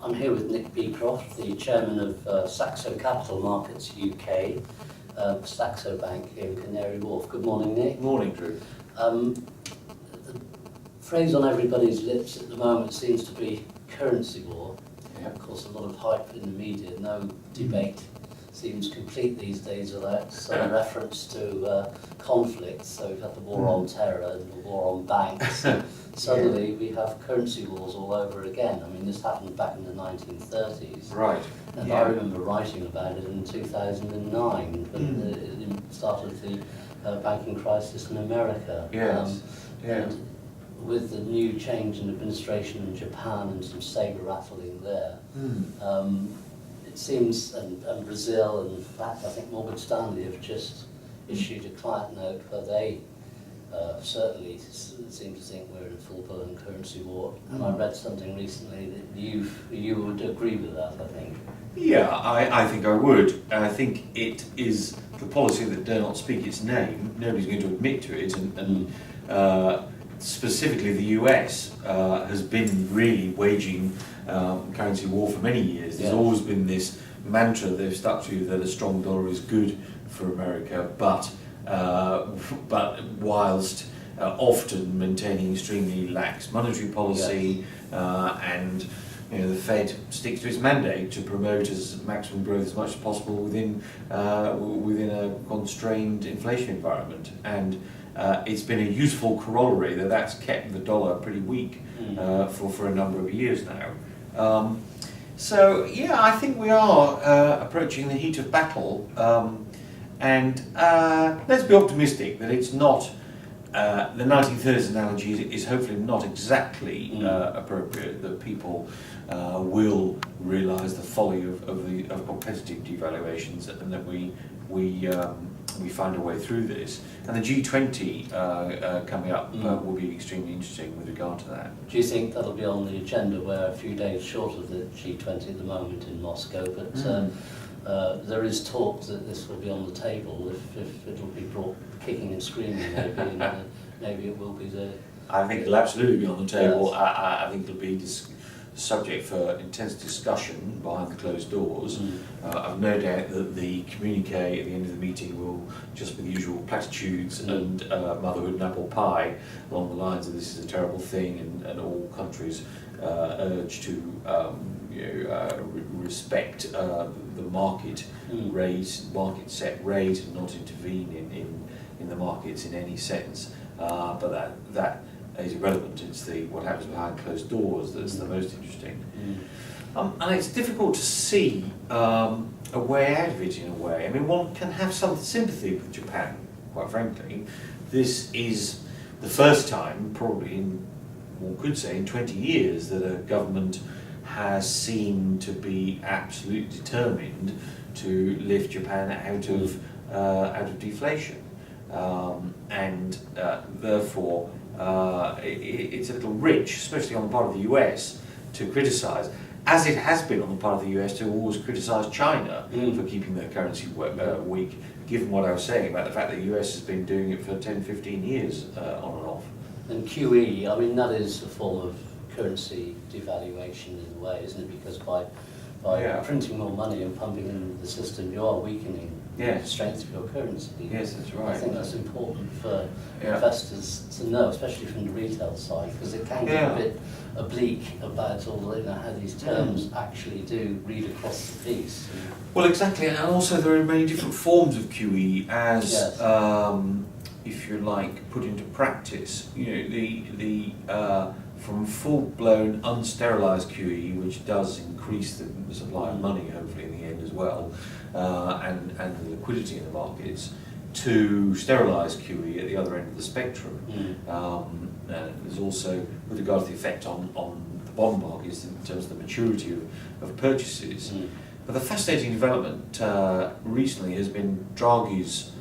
I'm here with Nick Beecroft, the chairman of Saxo Capital Markets UK, Saxo Bank here in Canary Wharf. Good morning, Nick. Morning, Drew. The phrase on everybody's lips at the moment seems to be currency war. Yeah. Of course, a lot of hype in the media, no debate seems complete these days without some reference to conflict. So we've had the war on terror and the war on banks. Suddenly we have currency wars all over again. I mean, this happened back in the 1930s. Right. And I remember writing about it in 2009, when the start of the banking crisis in America. Yes. And with the new change in administration in Japan and some saber rattling there, it seems, and Brazil, and in fact I think Morgan Stanley have just issued a client note where they certainly seem to think we're in a full-blown currency war. And I read something recently that you would agree with that, I think. Yeah, I think I would. I think it is the policy that dare not speak its name. Nobody's going to admit to it, and specifically the US has been really waging currency war for many years. There's always been this mantra they've stuck to that a strong dollar is good for America, but whilst often maintaining extremely lax monetary policy, and the Fed sticks to its mandate to promote as maximum growth as much as possible within a constrained inflation environment, and it's been a useful corollary that's kept the dollar pretty weak for a number of years now. So yeah, I think we are approaching the heat of battle. And let's be optimistic that it's not, the 1930s analogy is hopefully not exactly appropriate, that people will realise the folly of competitive devaluations, and that we find a way through this. And the G20 coming up will be extremely interesting with regard to that. Do you think that'll be on the agenda? We're a few days short of the G20 at the moment in Moscow, but there is talk that this will be on the table if it'll be brought kicking and screaming, maybe, and maybe it will be there. I think it'll absolutely be on the table. Yes. I think it'll be subject for intense discussion behind the closed doors. I've no doubt that the communique at the end of the meeting will just be the usual platitudes and motherhood and apple pie along the lines of this is a terrible thing, and all countries urge to respect the market rate, market set rate, and not intervene in the markets in any sense. But that is irrelevant. It's what happens behind closed doors that's the most interesting. And it's difficult to see a way out of it in a way. I mean, one can have some sympathy with Japan, quite frankly. This is the first time, probably one could say in 20 years, that a government has seemed to be absolutely determined to lift Japan out of deflation, and therefore it's a little rich, especially on the part of the US, to criticise, as it has been on the part of the US to always criticise China for keeping their currency weak, given what I was saying about the fact that the US has been doing it for 10-15 years on and off. And QE, I mean, that is a form of currency devaluation in a way, isn't it? Because by printing more money and pumping into the system, you are weakening the strength of your currency. Yes, that's right. I think that's important for investors to know, especially from the retail side, because it can get a bit oblique about all how these terms actually do read across the piece. Well, exactly, and also there are many different forms of QE as, if you like, put into practice. From full-blown unsterilised QE, which does increase the supply of money, hopefully in the end as well, and the liquidity in the markets, to sterilised QE at the other end of the spectrum. There's also, with regard to the effect on the bond markets in terms of the maturity of purchases. But the fascinating development recently has been Draghi's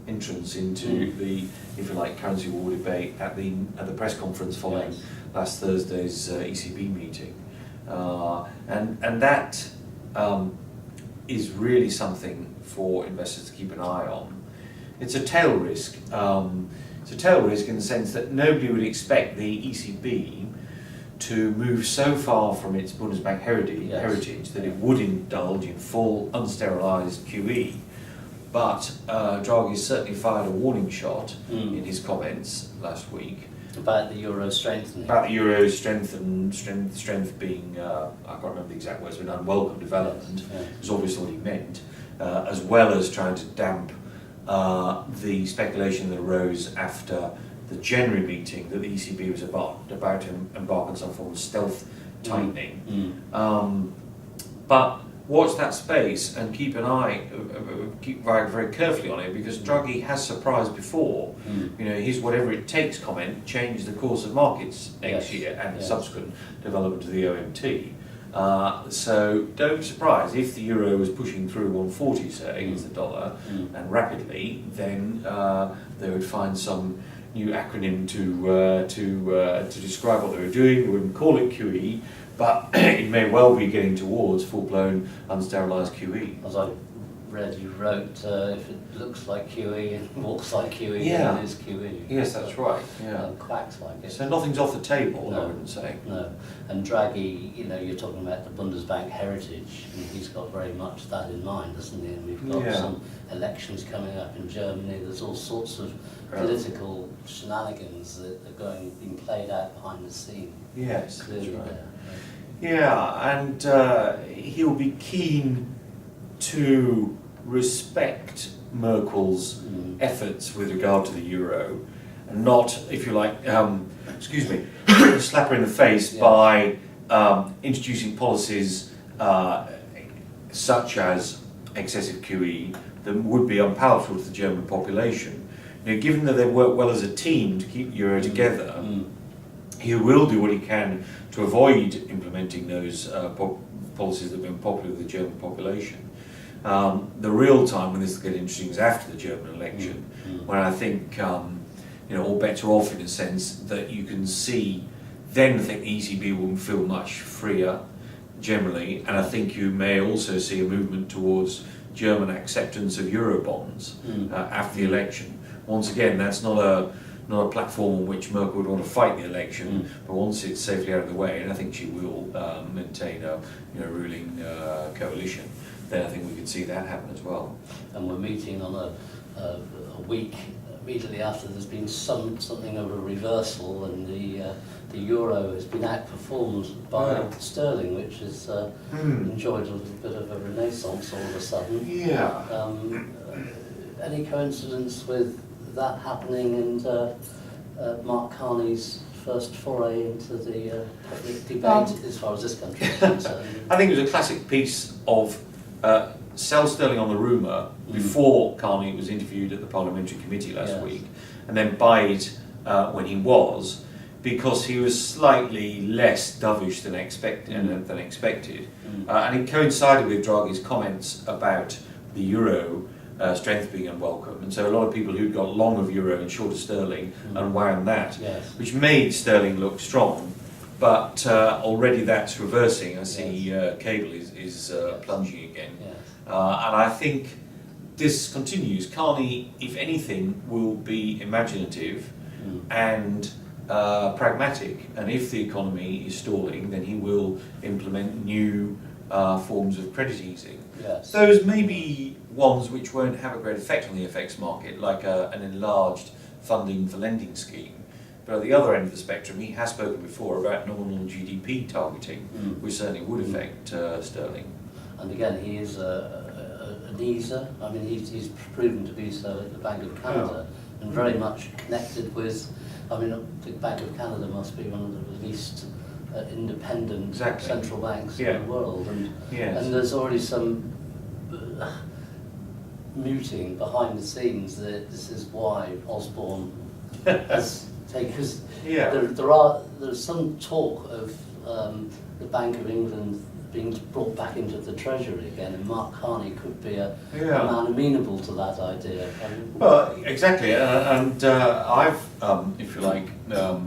entrance into the, if you like, currency war debate at the press conference following last Thursday's ECB meeting, and that is really something for investors to keep an eye on. It's a tail risk. It's a tail risk in the sense that nobody would expect the ECB to move so far from its Bundesbank heritage that it would indulge in full unsterilized QE. But Draghi certainly fired a warning shot in his comments last week about the euro strengthening. About the euro strength being, I can't remember the exact words, but an unwelcome development, is obviously what he meant, as well as trying to damp the speculation that arose after the January meeting that the ECB was about to embark on some form of stealth tightening. But watch that space and keep an eye, keep very, very carefully on it, because Draghi has surprised before. You know, his whatever it takes comment changed the course of markets next year and the subsequent development of the OMT. So don't be surprised if the euro was pushing through 140, say, against the dollar, and rapidly, then they would find some new acronym to describe what they were doing. They wouldn't call it QE, but it may well be getting towards full-blown unsterilized QE. As I read, you wrote, if it looks like QE and walks like QE, Yeah. then it is QE. Yes, that's right. Yeah. And quacks like it. So nothing's off the table, No. I wouldn't say. No. And Draghi, you know, you're talking about the Bundesbank heritage, and he's got very much that in mind, doesn't he? And we've got some elections coming up in Germany. There's all sorts of political shenanigans that are being played out behind the scene. Yes, Clearly that's right. there. Yeah, and he'll be keen to respect Merkel's efforts with regard to the euro, and not, if you like, slap her in the face by introducing policies such as excessive QE that would be unpalatable to the German population. You know, given that they work well as a team to keep the euro together, he will do what he can to avoid implementing those policies that have been popular with the German population. The real time when this will get interesting is after the German election, when I think you know, all bets are off in a sense that you can see. Then I think the ECB will feel much freer generally, and I think you may also see a movement towards German acceptance of Eurobonds after the election. Once again, that's not a platform on which Merkel would want to fight the election, but once it's safely out of the way, and I think she will maintain a ruling coalition, then I think we could see that happen as well. And we're meeting on a week immediately after there's been something of a reversal, and the euro has been outperformed by sterling, which has enjoyed a little bit of a renaissance all of a sudden. Yeah. Any coincidence with that happening and Mark Carney's first foray into the public debate as far as this country is concerned? I think it was a classic piece of sell sterling on the rumour before Carney was interviewed at the Parliamentary Committee last week, and then buy it when he was, because he was slightly less dovish than expected. And it coincided with Draghi's comments about the euro strength being unwelcome, and so a lot of people who'd got long of euro and short of sterling unwound that, which made sterling look strong. But already that's reversing. I see cable is plunging again, and I think this continues. Carney, if anything, will be imaginative and pragmatic, and if the economy is stalling, then he will implement new forms of credit easing. Those may be ones which won't have a great effect on the FX market, like an enlarged funding for lending scheme. But at the other end of the spectrum, he has spoken before about nominal GDP targeting, which certainly would affect sterling. And again, he is an easer. I mean, he's proven to be so at the Bank of Canada, and very much connected with. I mean, the Bank of Canada must be one of the least independent central banks in the world, and there's already some mooting behind the scenes that this is why Osborne has taken. Because there's some talk of the Bank of England being brought back into the Treasury again, and Mark Carney could be a man amenable to that idea. Well, exactly, and I've, if you like,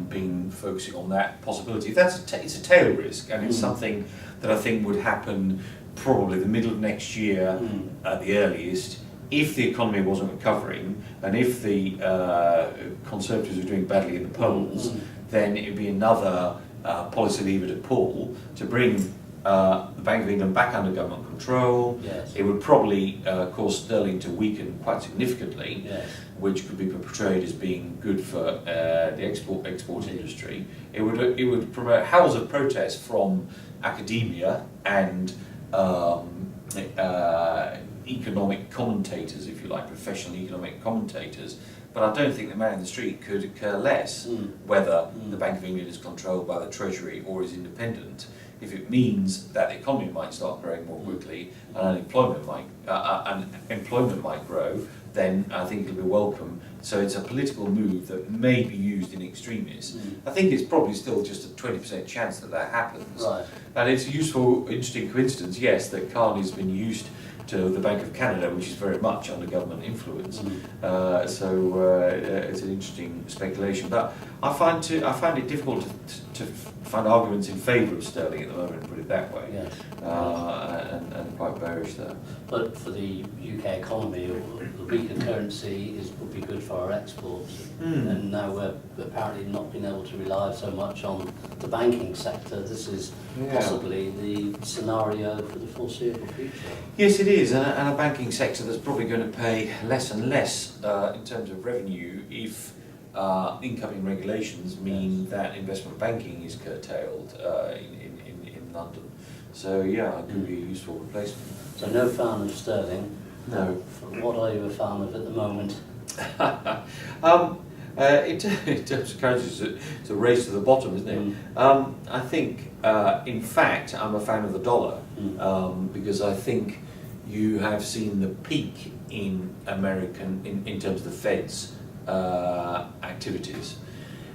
been focusing on that possibility. It's a tail risk, and it's something that I think would happen probably the middle of next year at the earliest, if the economy wasn't recovering, and if the Conservatives were doing badly in the polls, then it would be another policy lever to pull to bring the Bank of England back under government control. Yes. It would probably cause sterling to weaken quite significantly, Yes. which could be portrayed as being good for the export industry. It would promote howls of protest from academia and economic commentators, if you like, professional economic commentators. But I don't think the man in the street could care less whether the Bank of England is controlled by the Treasury or is independent. If it means that the economy might start growing more quickly and employment might grow, then I think it'll be welcome. So it's a political move that may be used in extremis. I think it's probably still just a 20% chance that that happens. Right. And it's a useful, interesting coincidence, yes, that Carney's been used to the Bank of Canada, which is very much under government influence. So it's an interesting speculation. But I find it difficult to find arguments in favour of sterling at the moment, put it that way. Yes. And quite bearish there. But for the UK economy, the weaker currency would be good for our exports. And now we're apparently not being able to rely so much on the banking sector. This is possibly the scenario for the foreseeable future. Yes, it is, and a banking sector that's probably going to pay less and less in terms of revenue if incoming regulations mean that investment banking is curtailed in London. So yeah, it could be a useful replacement. So no fan of sterling. No. What are you a fan of at the moment? In terms of currencies, it's a race to the bottom, isn't it? I think, in fact, I'm a fan of the dollar because I think you have seen the peak in in terms of the Fed's activities,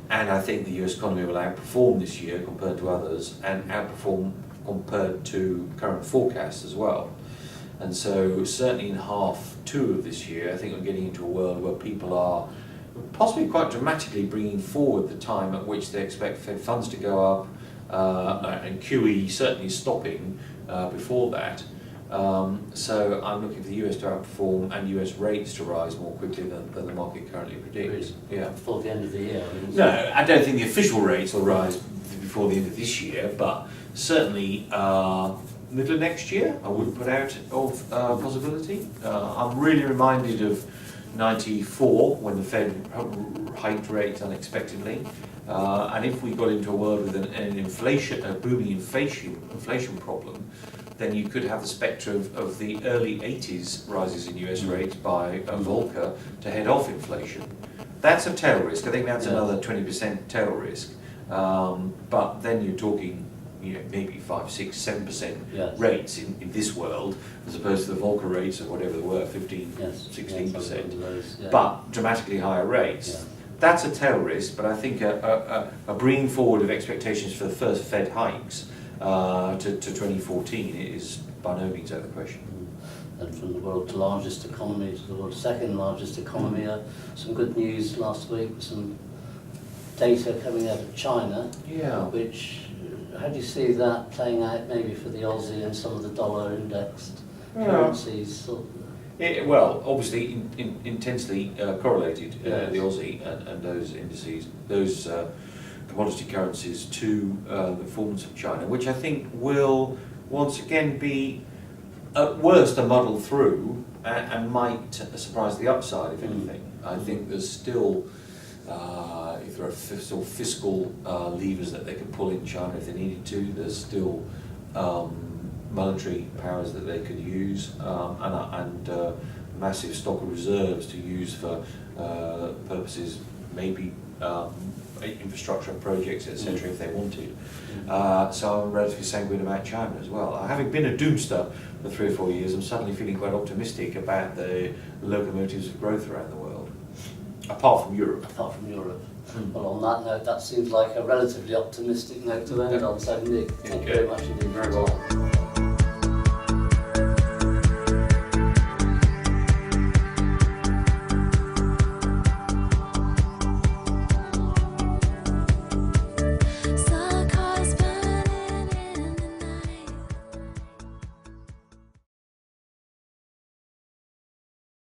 and I think the US economy will outperform this year compared to others, and outperform compared to current forecasts as well. And so certainly in half two of this year, I think we're getting into a world where people are possibly quite dramatically bringing forward the time at which they expect Fed funds to go up, and QE certainly stopping before that. So I'm looking for the US to outperform and US rates to rise more quickly than the market currently predicts. Really? Yeah. Before the end of the year? No, I don't think the official rates will rise before the end of this year, but certainly middle of next year I wouldn't put out of possibility. I'm really reminded of 94 when the Fed hiked rates unexpectedly, and if we got into a world with a booming inflation problem, then you could have the spectre of the early 80s rises in US rates by Volcker to head off inflation. That's a tail risk. I think that's another 20% tail risk. But then you're talking, maybe 5, 6, 7% rates in this world, as opposed to the Volcker rates of whatever they were, 15, 16%, but dramatically higher rates. Yeah. That's a tail risk, but I think a bringing forward of expectations for the first Fed hikes to 2014 is by no means out of the question. And from the world's largest economy to the world's second largest economy, some good news last week, some data coming out of China, which, how do you see that playing out maybe for the Aussie and some of the dollar indexed currencies? Well, obviously intensely correlated, the Aussie and those indices, those commodity currencies to the performance of China, which I think will once again be at worst a muddle through and might surprise the upside, if anything. I think there's still, if there are still fiscal levers that they can pull in China if they needed to, there's still monetary powers that they could use, and massive stock of reserves to use for purposes, maybe infrastructure projects, etc., if they wanted. So I'm relatively sanguine about China as well. Having been a doomster for 3 or 4 years, I'm suddenly feeling quite optimistic about the locomotives of growth around the world, apart from Europe. Apart from Europe. Well, on that note, that seems like a relatively optimistic note to end on. So, Nick, thank you very much indeed. Very well.